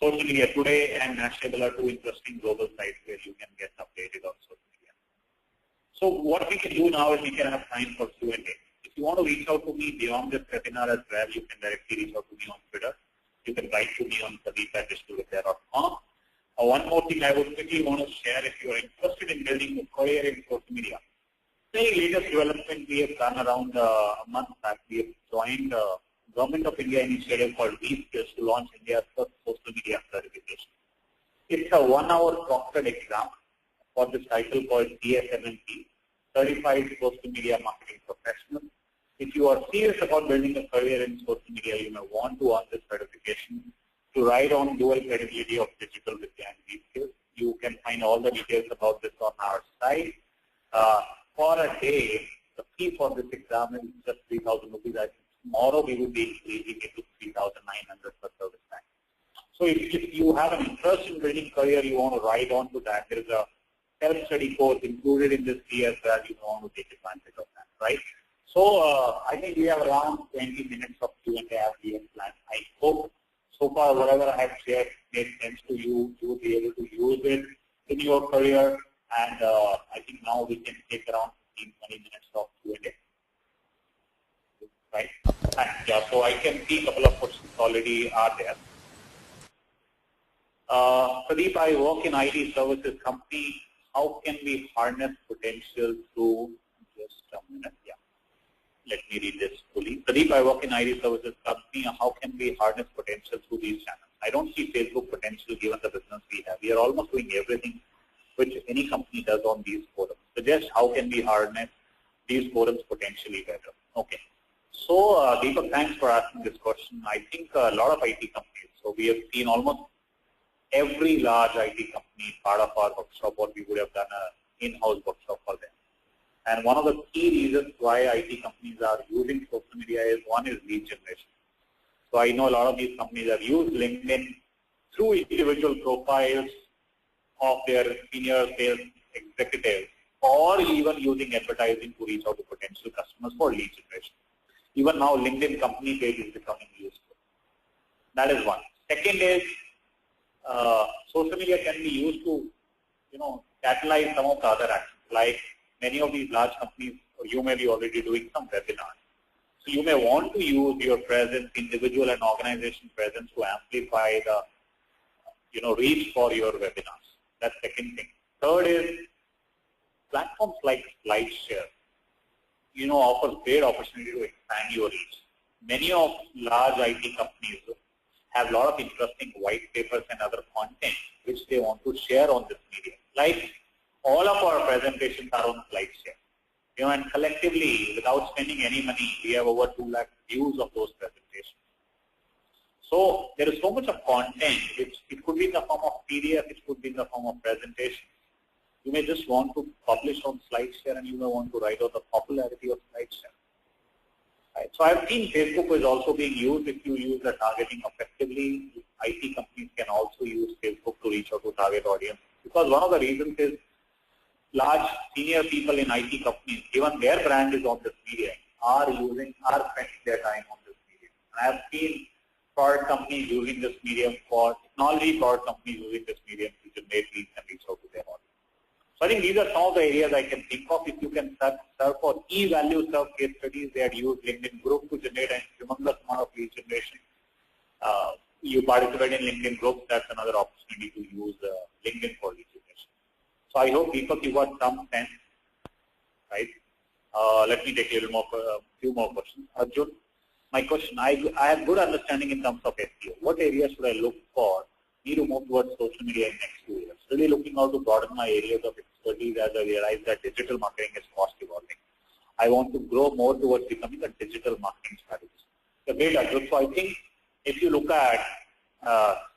Social Media Today and Mashable are two interesting global sites where you can get updated on social media. So what we can do now is we can have time for Q&A. If you want to reach out to me beyond this webinar as well, you can directly reach out to me on Twitter. You can write to me on pradeep@digitalvidya.com. One more thing I would quickly want to share, if you are interested in building a career in social media. The latest development we have done around a month back, we have joined Government of India initiative called V-Skills to launch India's first social media certification. It's a 1-hour proctored exam for this title called CSMMP, Certified Social Media Marketing Professional. If you are serious about building a career in social media, you may want to earn this certification to ride on dual credibility of digital Vidya and V-Skills. You can find all the details about this on our site. For a day, the fee for this exam is just 3,000 rupees. I think tomorrow we will be increasing it to 3,900 for service time. So if you have an interest in building career, you want to ride on to that. There is a self-study course included in this fee as well. You want to take advantage of that, right? So I think we have around 20 minutes of Q&A as we have planned. I hope so far whatever I have shared made sense to you. You will be able to use it in your career. And I think now we can take around 15-20 minutes of Q&A. Right? And, yeah, so I can see a couple of questions already are there. Pradeep, I work in IT services company. How can we harness potential through, just a minute, yeah. Let me read this fully. Pradeep, I work in IT services company. How can we harness potential through these channels? I don't see Facebook potential given the business we have. We are almost doing everything which any company does on these forums. So just how can we harness these forums potentially better? Okay. So Deepak, thanks for asking this question. I think a lot of IT companies, so we have seen almost every large IT company part of our workshop, or we would have done an in-house workshop for them. And one of the key reasons why IT companies are using social media is one is lead generation. So I know a lot of these companies have used LinkedIn through individual profiles of their senior sales executives, or even using advertising to reach out to potential customers for lead generation. Even now, LinkedIn company page is becoming useful. That is one. Second is social media can be used to, catalyze some of the other actions. Like many of these large companies, or you may be already doing some webinars. So you may want to use your presence, individual and organization presence, to amplify the, reach for your webinars. That's second thing. Third is platforms like SlideShare, offers great opportunity to expand your reach. Many of large IT companies have a lot of interesting white papers and other content which they want to share on this medium. Like all of our presentations are on SlideShare. And collectively, without spending any money, we have over 2 lakh views of those presentations. So there is so much of content, which it could be in the form of PDF, it could be in the form of presentation. You may just want to publish on SlideShare, and you may want to write out the popularity of SlideShare. Right. So I've seen Facebook is also being used. If you use the targeting effectively, IT companies can also use Facebook to reach out to target audience. Because one of the reasons is large senior people in IT companies, given their brand is on this medium, are spending their time on this medium. And I have seen product companies using this medium technology product companies using this medium to generate leads and reach out to their audience. So I think these are some of the areas I can think of. If you can search for e-value serve case studies, they had used LinkedIn group to generate a humongous amount of lead generation. You participate in LinkedIn groups, that's another opportunity to use LinkedIn for lead generation. So I hope people you got some sense, right? Let me take a few more questions. Arjun, my question, I have good understanding in terms of SEO. What areas should I look for? Need to move towards social media in next 2 years. Really looking out to broaden my areas of expertise as I realize that digital marketing is fast evolving. I want to grow more towards becoming a digital marketing strategist. The great Arjun. So I think if you look at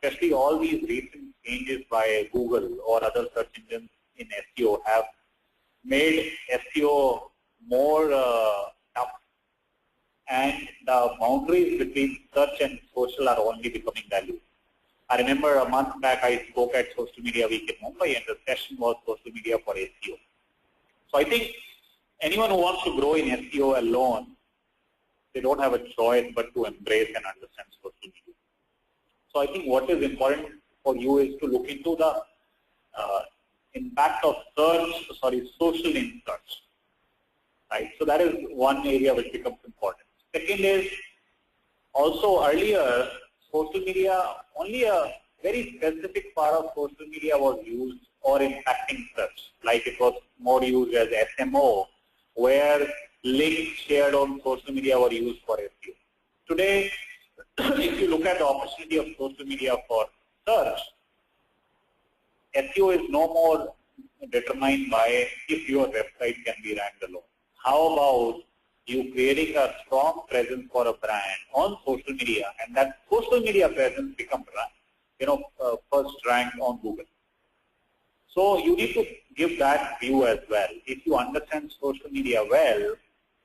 especially all these recent changes by Google or other search engines in SEO have made SEO more tough, and the boundaries between search and social are only becoming valuable. I remember a month back I spoke at Social Media Week in Mumbai, and the session was social media for SEO. So I think anyone who wants to grow in SEO alone, they don't have a choice but to embrace and understand social media. So I think what is important for you is to look into the impact of social in search. Right? So that is one area which becomes important. Second is also earlier, social media, only a very specific part of social media was used or impacting search. Like it was more used as SMO, where links shared on social media were used for SEO. Today, if you look at the opportunity of social media for search, SEO is no more determined by if your website can be ranked alone. How about you creating a strong presence for a brand on social media, and that social media presence becomes, first ranked on Google. So you need to give that view as well. If you understand social media well,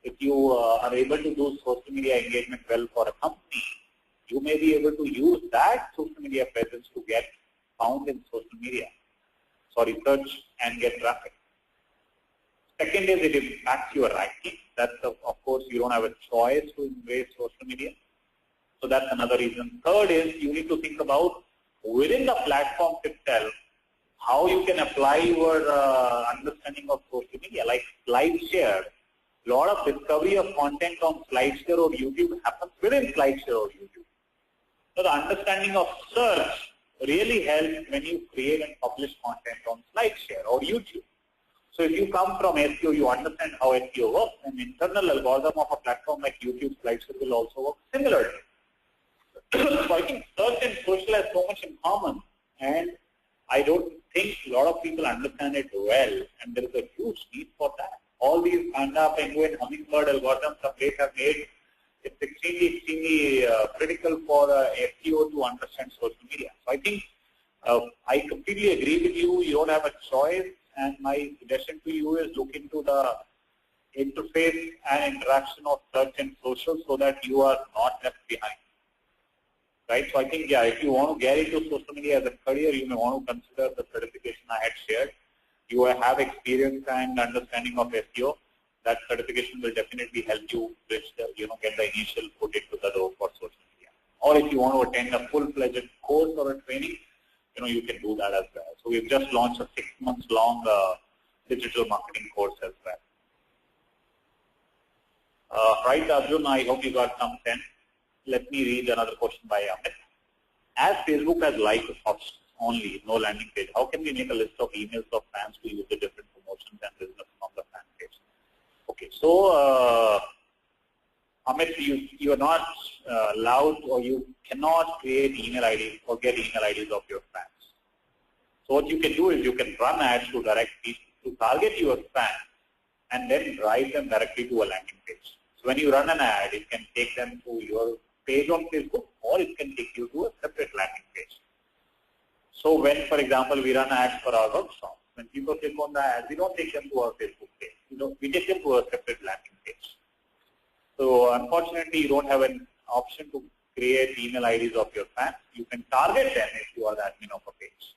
if you are able to do social media engagement well for a company, you may be able to use that social media presence to get found in search and get traffic. Second is it impacts your ranking. That's of course you don't have a choice to embrace social media. So that's another reason. Third is you need to think about within the platform itself how you can apply your understanding of social media. Like SlideShare, a lot of discovery of content on SlideShare or YouTube happens within SlideShare or YouTube. So the understanding of search really helps when you create and publish content on SlideShare or YouTube. So if you come from SEO, you understand how SEO works, and internal algorithm of a platform like YouTube, SlideShare will also work similarly. So I think search and social has so much in common, and I don't think a lot of people understand it well, and there is a huge need for that. All these panda, penguin, hummingbird algorithms have made it's extremely critical for SEO to understand social media. So I think I completely agree with you. You don't have a choice, and my suggestion to you is look into the interface and interaction of search and social so that you are not left behind. Right? So I think, yeah, if you want to get into social media as a career, you may want to consider the certification I had shared. You have experience and understanding of SEO. That certification will definitely help you reach the, get the initial foot into the door for social media. Or if you want to attend a full-fledged course or a training, you can do that as well. So we've just launched a 6 months long digital marketing course as well. Right, Arjun, I hope you got some sense. Let me read another question by Amit. As Facebook has live options only, no landing page, how can we make a list of emails of fans to use the different promotions and business on the fan page? Okay, so Amit, you are not allowed, or you cannot create email IDs or get email IDs of your fans. So what you can do is you can run ads to target your fans and then drive them directly to a landing page. So when you run an ad, it can take them to your page on Facebook, or it can take you to a separate landing page. So when, for example, we run ads for our workshop, when people click on the ad, we don't take them to our Facebook page. We take them to a separate landing page. So unfortunately, you don't have an option to create email IDs of your fans. You can target them if you are the admin of a page.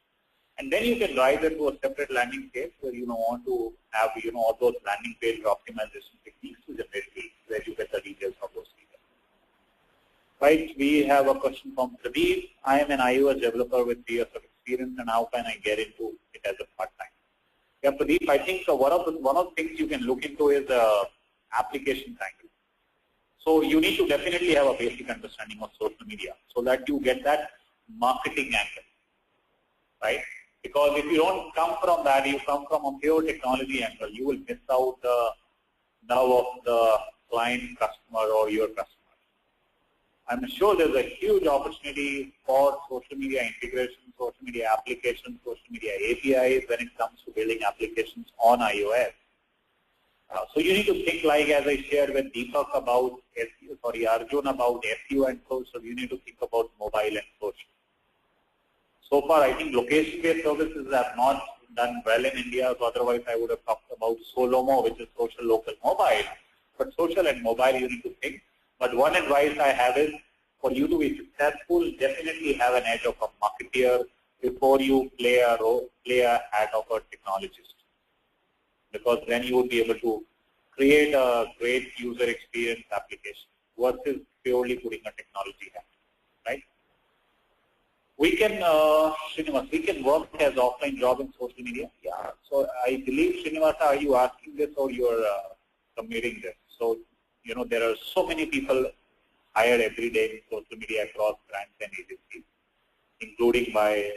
And then you can drive them to a separate landing page where you want to have all those landing page optimization techniques to generate leads, where you get the details of those leads. Right, we have a question from Pradeep. I am an iOS developer with 3 years of experience, and how can I get into it as a part-time? Yeah, Pradeep, I think one of the things you can look into is application angle. So you need to definitely have a basic understanding of social media so that you get that marketing angle, right? Because if you don't come from that, you come from a pure technology angle, you will miss out the now of the client, customer, or your customer. I'm sure there's a huge opportunity for social media integration, social media applications, social media APIs when it comes to building applications on iOS. So you need to think, like as I shared with Deepak about Arjun about SEO and social, you need to think about mobile and social. So far, I think location-based services have not done well in India, so otherwise I would have talked about Solomo, which is social, local, mobile. But social and mobile, you need to think. But one advice I have is, for you to be successful, definitely have an edge of a marketeer before you play a hat of a technologist. Because then you would be able to create a great user experience application versus purely putting a technology hat, right? We can, Srinivas, we can work as offline job in social media. Yeah. So I believe, Srinivas, are you asking this or you're submitting this? So, there are so many people hired every day in social media across brands and agencies, including by,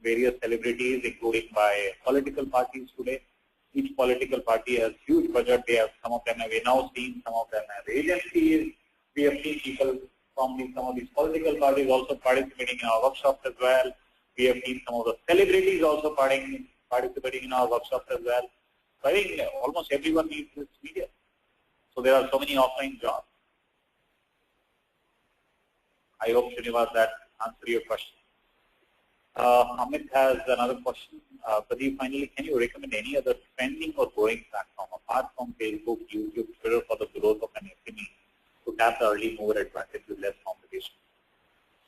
various celebrities, including by political parties today. Each political party has huge budget. Some of them have in-house teams, some of them have agencies. We have seen people from some of these political parties also participating in our workshops as well. We have seen some of the celebrities also participating in our workshops as well. So I think almost everyone needs this media. So there are so many offline jobs. I hope, Srinivas, that answered your question. Amit has another question. Pradeep, finally, can you recommend any other trending or growing platform apart from Facebook, YouTube, Twitter for the growth of an SME to tap the early mover advantage with less competition?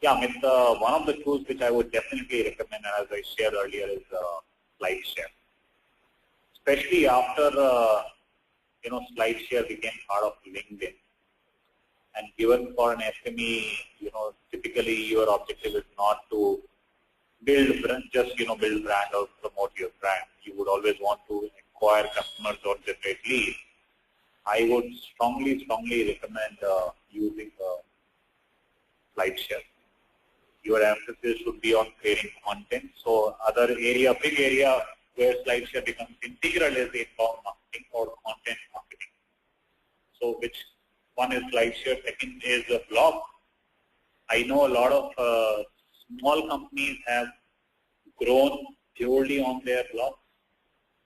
Yeah, Amit, one of the tools which I would definitely recommend, as I shared earlier, is SlideShare. Especially after SlideShare became part of LinkedIn. And given for an SME, typically your objective is not to build brand or promote your brand. You would always want to acquire customers or generate leads. I would strongly recommend using SlideShare. Your emphasis should be on creating content. So big area where SlideShare becomes integral is inbound marketing or content marketing. So which one is SlideShare, second is a blog. I know a lot of small companies have grown purely on their blogs.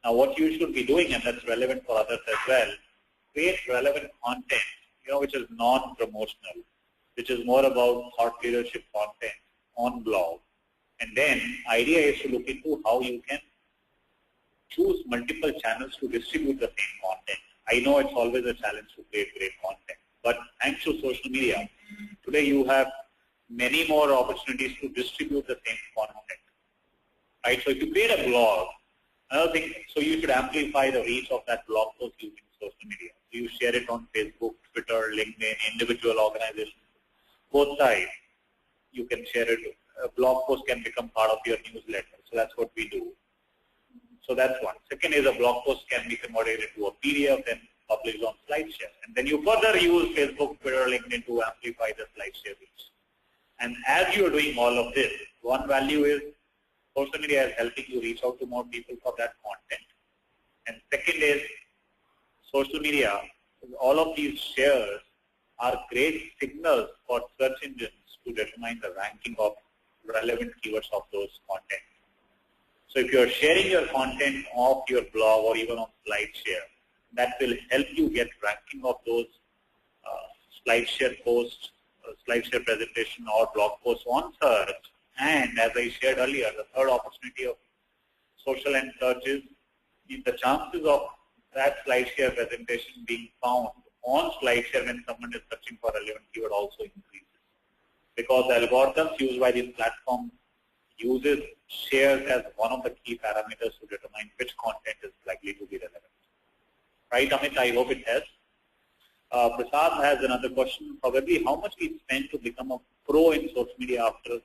Now what you should be doing, and that's relevant for others as well, create relevant content, which is non-promotional, which is more about thought leadership content on blog. And then idea is to look into how you can choose multiple channels to distribute the same content. I know it's always a challenge to create great content, but thanks to social media, today you have many more opportunities to distribute the same content. Right? So if you create a blog, another thing, so you should amplify the reach of that blog post using social media. So you share it on Facebook, Twitter, LinkedIn, individual organizations, both sides. You can share it. A blog post can become part of your newsletter. So that's what we do. So that's one. Second is a blog post can be converted into a PDF and published on SlideShare. And then you further use Facebook, Twitter, LinkedIn to amplify the SlideShare reach. And as you are doing all of this, one value is social media is helping you reach out to more people for that content. And second is social media, all of these shares are great signals for search engines to determine the ranking of relevant keywords of those content. So if you're sharing your content off your blog or even on SlideShare, that will help you get ranking of those SlideShare posts, SlideShare presentation or blog posts on search. And as I shared earlier, the third opportunity of social and search is the chances of that SlideShare presentation being found on SlideShare when someone is searching for relevant keyword also increases. Because the algorithms used by these platforms uses shares as one of the key parameters to determine which content is likely to be relevant. Right, Amit? I hope it has. Prasad has another question. Probably how much we spend to become a pro in social media after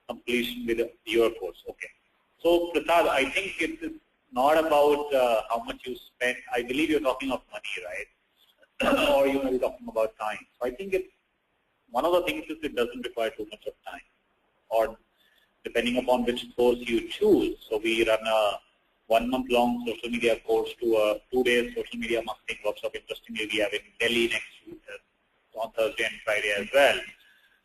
completion with your course? Okay. So, Prasad, I think it is not about how much you spend. I believe you're talking of money, right? Or you may be talking about time. So, I think it's one of the things is it doesn't require too much of time, or depending upon which course you choose. So, we run a 1 month long social media course to a 2-day social media marketing workshop. Interestingly, we have in Delhi next week on Thursday and Friday as well.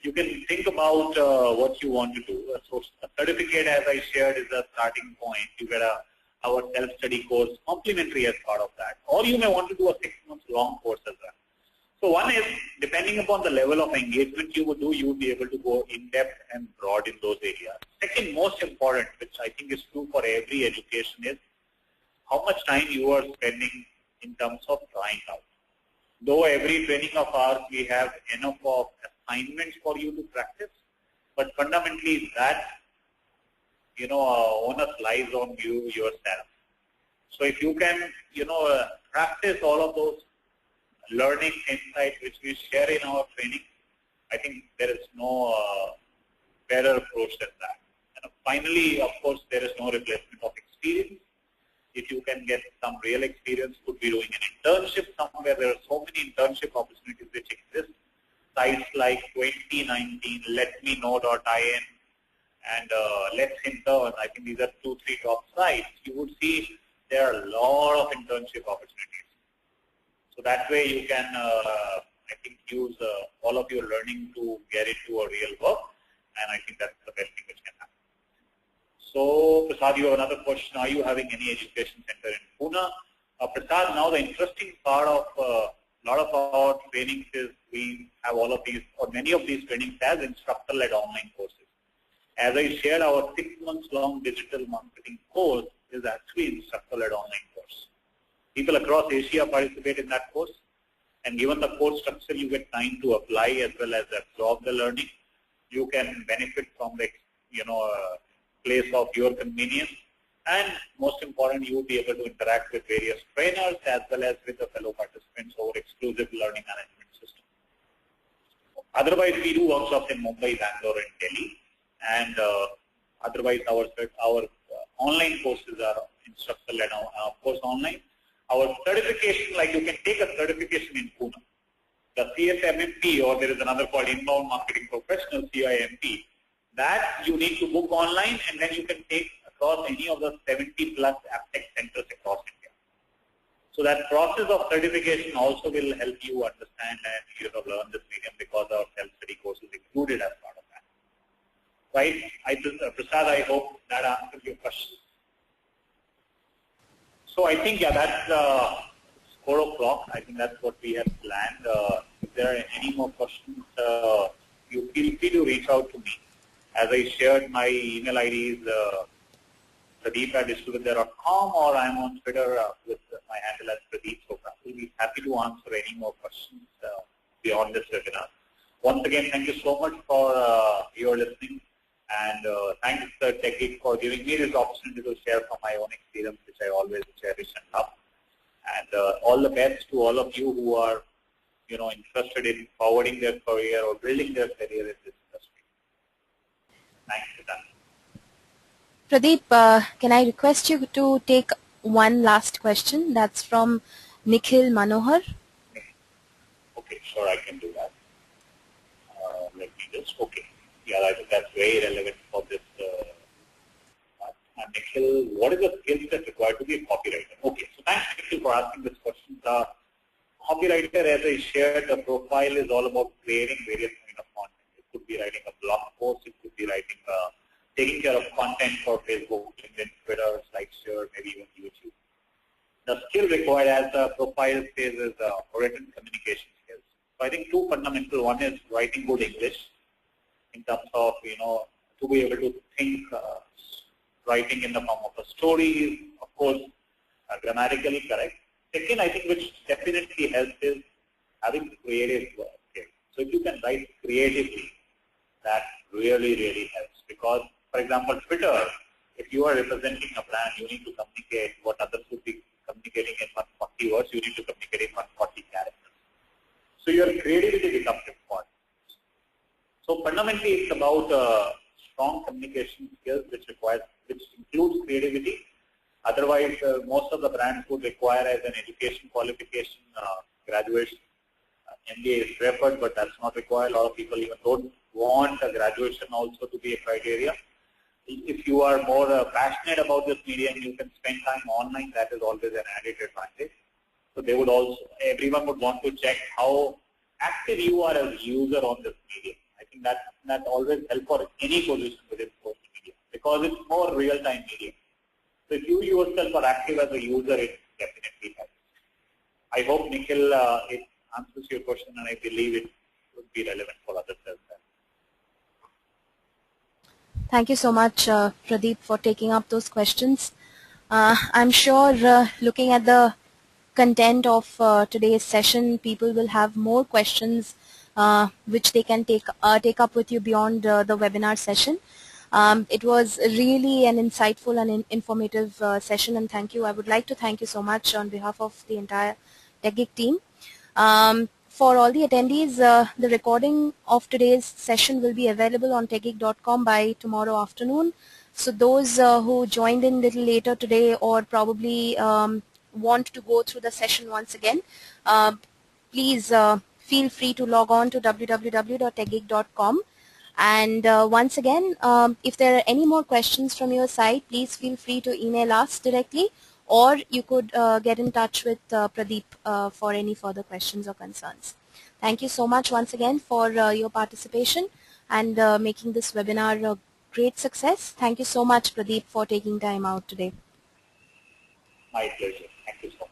You can think about what you want to do. So a certificate, as I shared, is a starting point. You get our self-study course complimentary as part of that. Or you may want to do a 6 month long course as well. So one is, depending upon the level of engagement you would do, you would be able to go in-depth and broad in those areas. Second, most important, which I think is true for every education, is how much time you are spending in terms of trying out. Though every training of ours, we have enough of assignments for you to practice, but fundamentally that, onus lies on you yourself. So if you can, practice all of those learning insights which we share in our training, I think there is no better approach than that. And finally, of course, there is no replacement of experience. If you can get some real experience, could be doing an internship somewhere. There are so many internship opportunities which exist. Sites like 2019, letmeknow.in, and Let's Intern. I think these are 2-3 top sites. You would see there are a lot of internship opportunities. So that way you can, I think, use all of your learning to get into a real work, and I think that's the best thing which can happen. So, Prasad, you have another question. Are you having any education center in Pune? Prasad, now the interesting part of a lot of our trainings is we have all of these, or many of these trainings as instructor-led online courses. As I shared, our 6 months long digital marketing course is actually instructor-led online course. People across Asia participate in that course, and given the course structure, you get time to apply as well as absorb the learning. You can benefit from the, place of your convenience, and most important, you will be able to interact with various trainers as well as with the fellow participants over exclusive learning management system. Otherwise, we do workshops in Mumbai, Bangalore, and Delhi, and otherwise our online courses are instructor-led, of course, online. Our certification, like you can take a certification in Pune, the CSMMP, or there is another called Inbound Marketing Professional, CIMP, that you need to book online, and then you can take across any of the 70+ AppTech centers across India. So that process of certification also will help you understand and learn this medium, because our self-study course is included as part of that. Right? Prasad, I hope that answers your question. So I think, yeah, that's 4 o'clock. I think that's what we have planned. If there are any more questions, you feel free to reach out to me. As I shared, my email ID is pradeep@distributor.com, or I'm on Twitter with my handle as Pradeep Sopra. We'll be happy to answer any more questions beyond this webinar. Once again, thank you so much for your listening, and thanks Techgig for giving me this opportunity to share from my own experience, which I always cherish and love. And all the best to all of you who are, interested in forwarding their career or building their career in this industry. Thanks, Siddharth. Pradeep, can I request you to take one last question? That's from Nikhil Manohar. Okay, sure, I can do that. Let me just, okay. Yeah, I think that's very relevant for this. Nikhil, what is the skill set required to be a copywriter? Okay, so thanks, Nikhil, for asking this question. Copywriter, as I shared, the profile is all about creating various kind of content. It could be writing a blog post, it could be writing, taking care of content for Facebook, LinkedIn, Twitter, SlideShare, maybe even YouTube. The skill required, as the profile says, is written communication skills. So I think two fundamental. One is writing good English, in terms of, to be able to think, writing in the form of a story, of course, grammatically correct. Second, I think, which definitely helps is having creative skills. So if you can write creatively, that really, really helps. Because, for example, Twitter, if you are representing a brand, you need to communicate what others would be communicating in 140 words, you need to communicate in 140 characters. So your creativity becomes important. So fundamentally, it's about strong communication skills, which includes creativity. Otherwise, most of the brands would require as an education qualification, graduation. MBA is preferred, but that's not required. A lot of people even don't want a graduation also to be a criteria. If you are more passionate about this medium, you can spend time online. That is always an added advantage. So they would also, everyone would want to check how active you are as a user on this medium. I think that always helps for any position within social media, because it's more real-time medium. So if you yourself are active as a user, it definitely helps. I hope, Nikhil, it answers your question, and I believe it would be relevant for others as well. Thank you so much, Pradeep, for taking up those questions. I'm sure looking at the content of today's session, people will have more questions which they can take up with you beyond the webinar session. It was really an insightful and informative session, and thank you. I would like to thank you so much on behalf of the entire Techgig team. For all the attendees, the recording of today's session will be available on techgig.com by tomorrow afternoon. So those who joined in a little later today, or probably want to go through the session once again, please feel free to log on to www.techgig.com. And once again, if there are any more questions from your side, please feel free to email us directly, or you could get in touch with Pradeep for any further questions or concerns. Thank you so much once again for your participation and making this webinar a great success. Thank you so much, Pradeep, for taking time out today. My pleasure. Thank you so much.